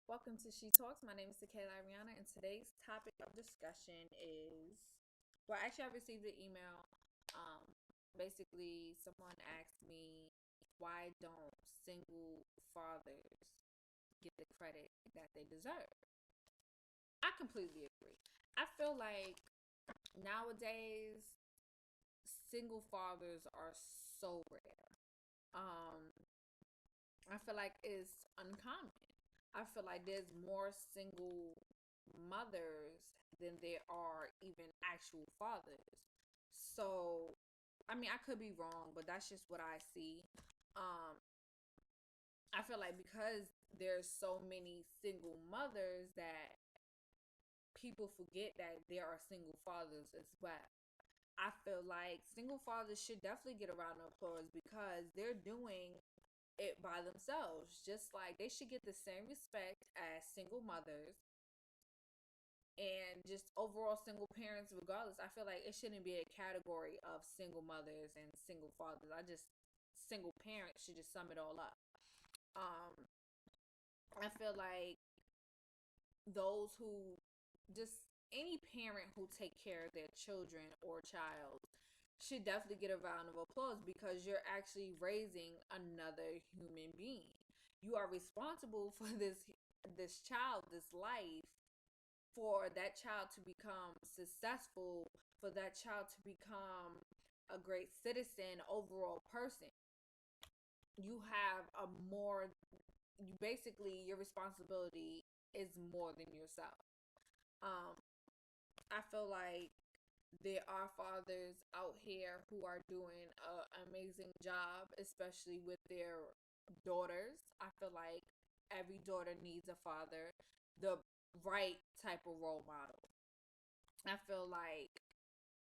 Welcome to She Talks. My name is tekaylahariana, and today's topic of discussion is I received an email. Um, Basically, someone asked me, why don't single fathers get the credit that they deserve? I completely agree. I feel like nowadays, single fathers are so rare. Um, I feel like it's uncommon. I feel like there's more single mothers than there are even actual fathers. So, I mean, I could be wrong, but that's just what I see. Um, I feel like because there's so many single mothers that people forget that there are single fathers as well. I feel like single fathers should definitely get a round of applause because they're doing it by themselves. Just like they should get the same respect as single mothers and just overall single parents regardless. I feel like it shouldn't be a category of single mothers and single fathers. I just single parents should just sum it all up. um I feel like those who just any parent who take care of their children or child should definitely get a round of applause because you're actually raising another human being. You are responsible for this child, this life, for that child to become successful, for that child to become a great citizen, overall person. You have a more, you basically, your responsibility is more than yourself. Um, I feel like there are fathers out here who are doing an amazing job, especially with their daughters. I feel like every daughter needs a father, the right type of role model. I feel like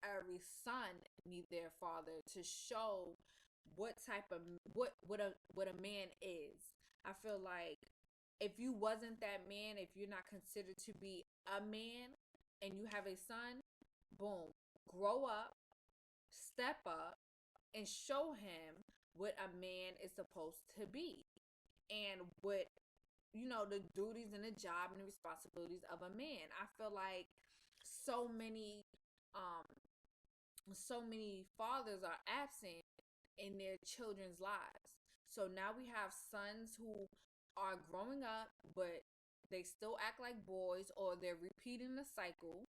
every son need their father to show what type of what a man is. I feel like if you wasn't that man, if you're not considered to be a man and you have a son, boom, grow up, step up, and show him what a man is supposed to be and what the duties and the job and the responsibilities of a man. I feel like so many um so many fathers are absent in their children's lives. So now we have sons who are growing up, but they still act like boys or they're repeating the cycle.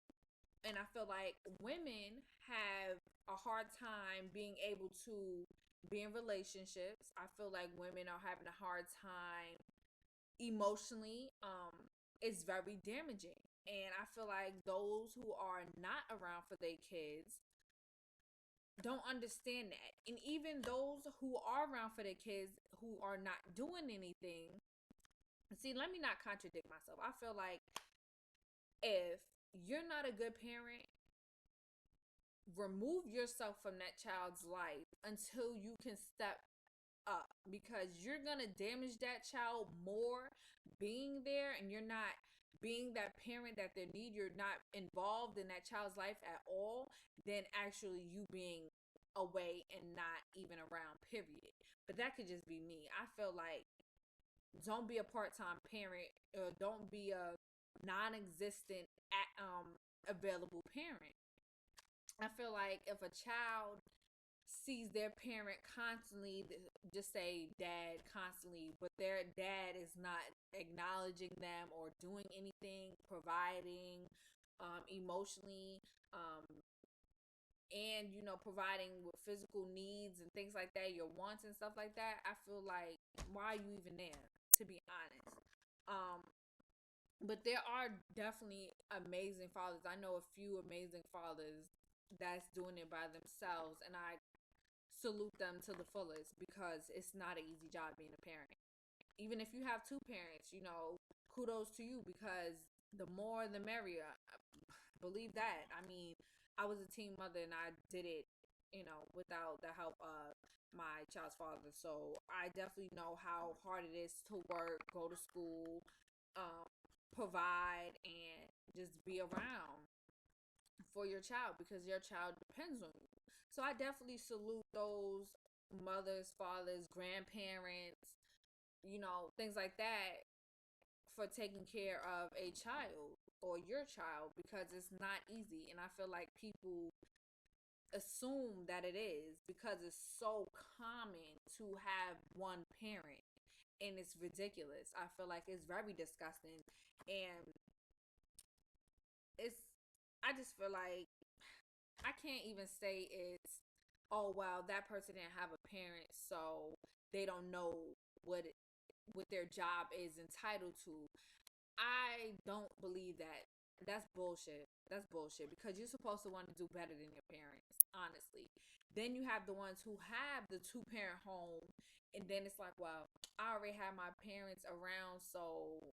And I feel like women have a hard time being able to be in relationships. I feel like women are having a hard time emotionally. It's very damaging. And I feel like those who are not around for their kids don't understand that. And even those who are around for their kids who are not doing anything. See, let me not contradict myself. I feel like if you're not a good parent, remove yourself from that child's life until you can step up because you're going to damage that child more being there and you're not being that parent that they need. You're not involved in that child's life at all than actually you being away and not even around, period. But that could just be me. I feel like don't be a part-time parent, don't be a non-existent available parent. I feel like if a child sees their parent constantly, just say dad constantly, but their dad is not acknowledging them or doing anything, providing emotionally, and providing with physical needs and things like that, your wants and stuff like that, I feel like why are you even there, to be honest? Um, but there are definitely amazing fathers. I know a few amazing fathers that's doing it by themselves, and I salute them to the fullest because it's not an easy job being a parent. Even if you have two parents, kudos to you because the more the merrier. Believe that. I mean, I was a teen mother and I did it, without the help of my child's father. So I definitely know how hard it is to work, go to school, um, provide, and just be around for your child because your child depends on you. So I definitely salute those mothers, fathers, grandparents, things like that for taking care of a child or your child, because it's not easy. And I feel like people assume that it is because it's so common to have one parent, and it's ridiculous. I feel like it's very disgusting, and it's I just feel like I can't even say it's, oh well, that person didn't have a parent, so they don't know what their job is entitled to. I don't believe that. That's bullshit. That's bullshit, because you're supposed to want to do better than your parents, honestly. Then you have the ones who have the two parent home, and then it's like, well, I already have my parents around, so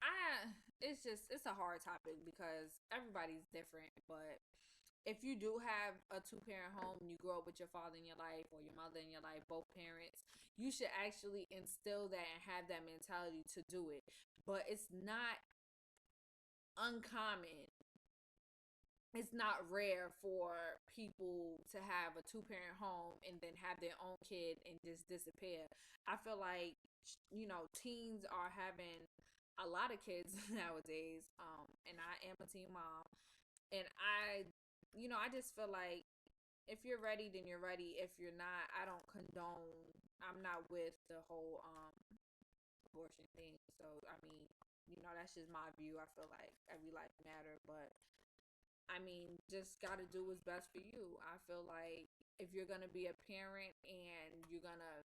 I it's a hard topic because everybody's different. But if you do have a two parent home and you grow up with your father in your life or your mother in your life, both parents, you should actually instill that and have that mentality to do it. But it's not uncommon. It's not rare for people to have a two parent home and then have their own kid and just disappear. I feel like, teens are having a lot of kids nowadays. And I am a teen mom, and I just feel like if you're ready, then you're ready. If you're not, I don't condone. I'm not with the whole abortion thing. So I mean, that's just my view. I feel like every life matter, but I mean, just got to do what's best for you. I feel like if you're going to be a parent and you're going to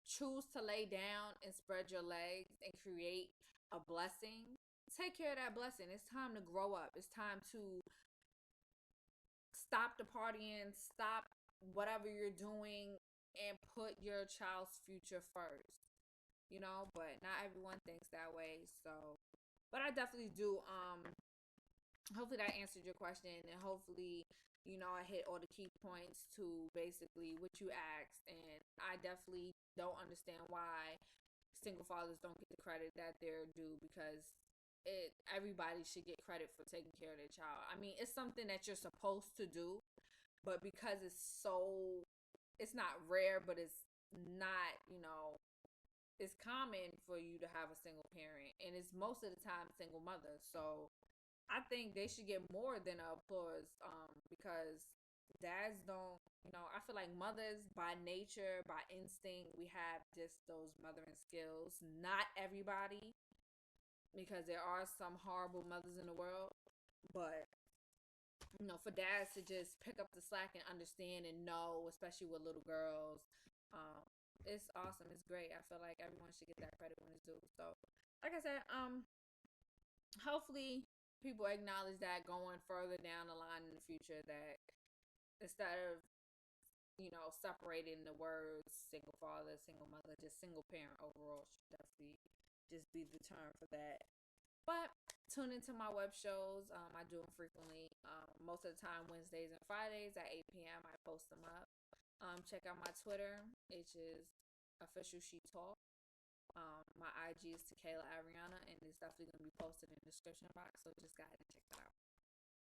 choose to lay down and spread your legs and create a blessing, take care of that blessing. It's time to grow up. It's time to stop the partying, stop whatever you're doing, and put your child's future first. But not everyone thinks that way. So, but I definitely do. Hopefully that answered your question, and hopefully I hit all the key points to basically what you asked. And I definitely don't understand why single fathers don't get the credit that they're due, because everybody should get credit for taking care of their child. I mean, it's something that you're supposed to do, but because it's not rare, but it's not, it's common for you to have a single parent, and it's most of the time single mother. So I think they should get more than a applause, because dads don't, I feel like mothers by nature, by instinct, we have just those mothering skills. Not everybody, because there are some horrible mothers in the world, but for dads to just pick up the slack and understand and know, especially with little girls, it's awesome. It's great. I feel like everyone should get that credit when it's due. So, like I said, hopefully people acknowledge that going further down the line in the future, that instead of separating the words single father, single mother, just single parent overall should definitely just be the term for that. But tune into my web shows. I do them frequently. Most of the time Wednesdays and Fridays at 8 p.m. I post them up. Check out my Twitter, which is Officialshetalks. My IG is tekaylahariana, and it's definitely going to be posted in the description box, so just go ahead and check that out.